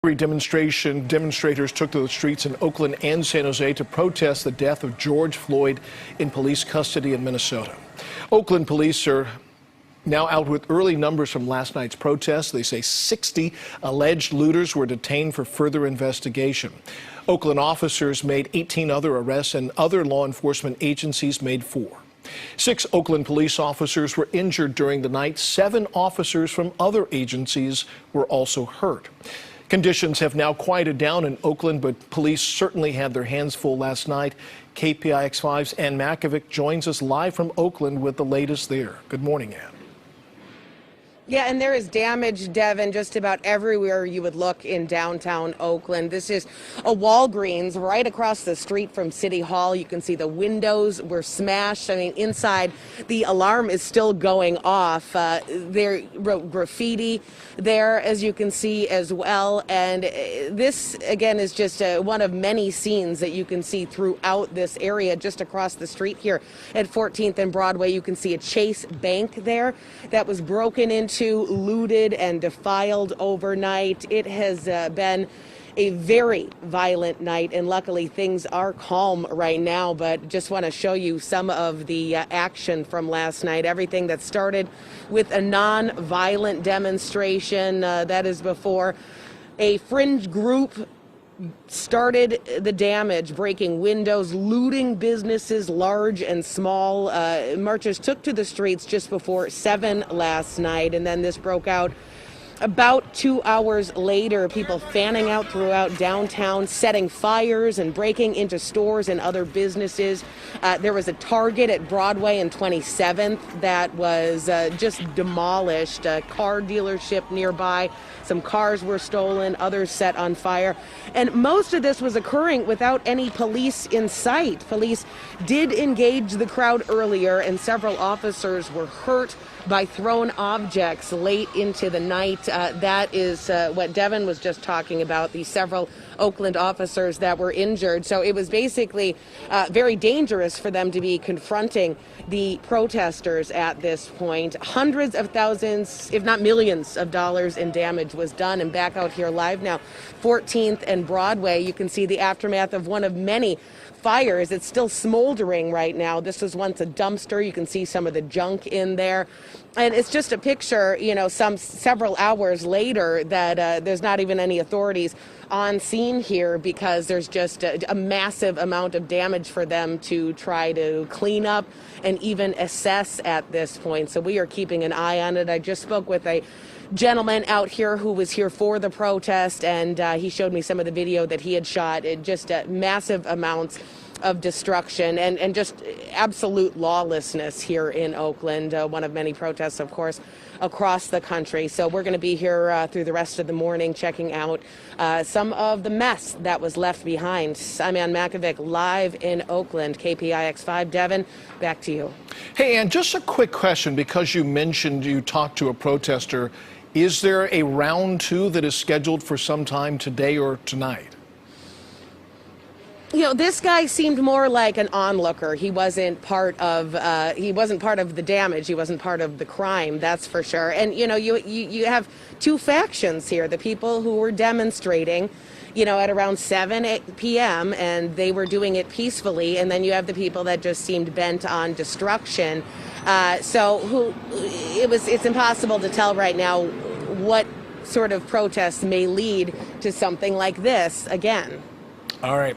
Demonstrators took to the streets in Oakland and San Jose to protest the death of George Floyd in police custody in Minnesota. Oakland police are now out with early numbers from last night's protest. They say 60 alleged looters were detained for further investigation. Oakland officers made 18 other arrests and other law enforcement agencies made 4. 6 Oakland police officers were injured during the night. 7 officers from other agencies were also hurt. Conditions have now quieted down in Oakland, but police certainly had their hands full last night. KPIX5's Ann Makovic joins us live from Oakland with the latest there. Good morning, Ann. Yeah, and there is damage, Devin, just about everywhere you would look in downtown Oakland. This is a Walgreens right across the street from City Hall. You can see the windows were smashed. I mean, inside, the alarm is still going off. There wrote graffiti there, as you can see as well. And this, again, is just one of many scenes that you can see throughout this area. Just across the street here at 14th and Broadway, you can see a Chase Bank there that was broken into, looted and defiled overnight. It has been a very violent night, and luckily things are calm right now, but just want to show you some of the action from last night. Everything that started with a non-violent demonstration, that is before a fringe group started the damage, breaking windows, looting businesses large and small. Marchers took to the streets just before 7 last night, and then this broke out about 2 hours later. People fanning out throughout downtown, setting fires and breaking into stores and other businesses. There was a Target at Broadway and 27th that was just demolished. A car dealership nearby. Some cars were stolen, others set on fire. And most of this was occurring without any police in sight. Police did engage the crowd earlier, and several officers were hurt by thrown objects late into the night. That is what Devin was just talking about, the several Oakland officers that were injured. So it was basically very dangerous for them to be confronting the protesters at this point. Hundreds of thousands, if not millions of dollars in damage was done. And back out here live now, 14th and Broadway, you can see the aftermath of one of many fires. It's still smoldering right now. This was once a dumpster. You can see some of the junk in there. And it's just a picture, you know, several hours later that there's not even any authorities on scene here because there's just a massive amount of damage for them to try to clean up and even assess at this point. So we are keeping an eye on it. I just spoke with a gentleman out here who was here for the protest, and he showed me some of the video that he had shot. It just massive amounts of destruction and just absolute lawlessness here in Oakland. One of many protests, of course, across the country. So we're going to be here through the rest of the morning checking out some of the mess that was left behind. I'm Ann Makovic, live in Oakland, KPIX5. Devin, back to you. Hey, Ann, just a quick question, because you mentioned you talked to a protester. Is there a round 2 that is scheduled for some time today or tonight? You know, this guy seemed more like an onlooker. He wasn't part of the damage. He wasn't part of the crime, that's for sure. And you know, you have 2 factions here: the people who were demonstrating, you know, at around 7 p.m. and they were doing it peacefully, and then you have the people that just seemed bent on destruction. It's impossible to tell right now what sort of protests may lead to something like this again. All right.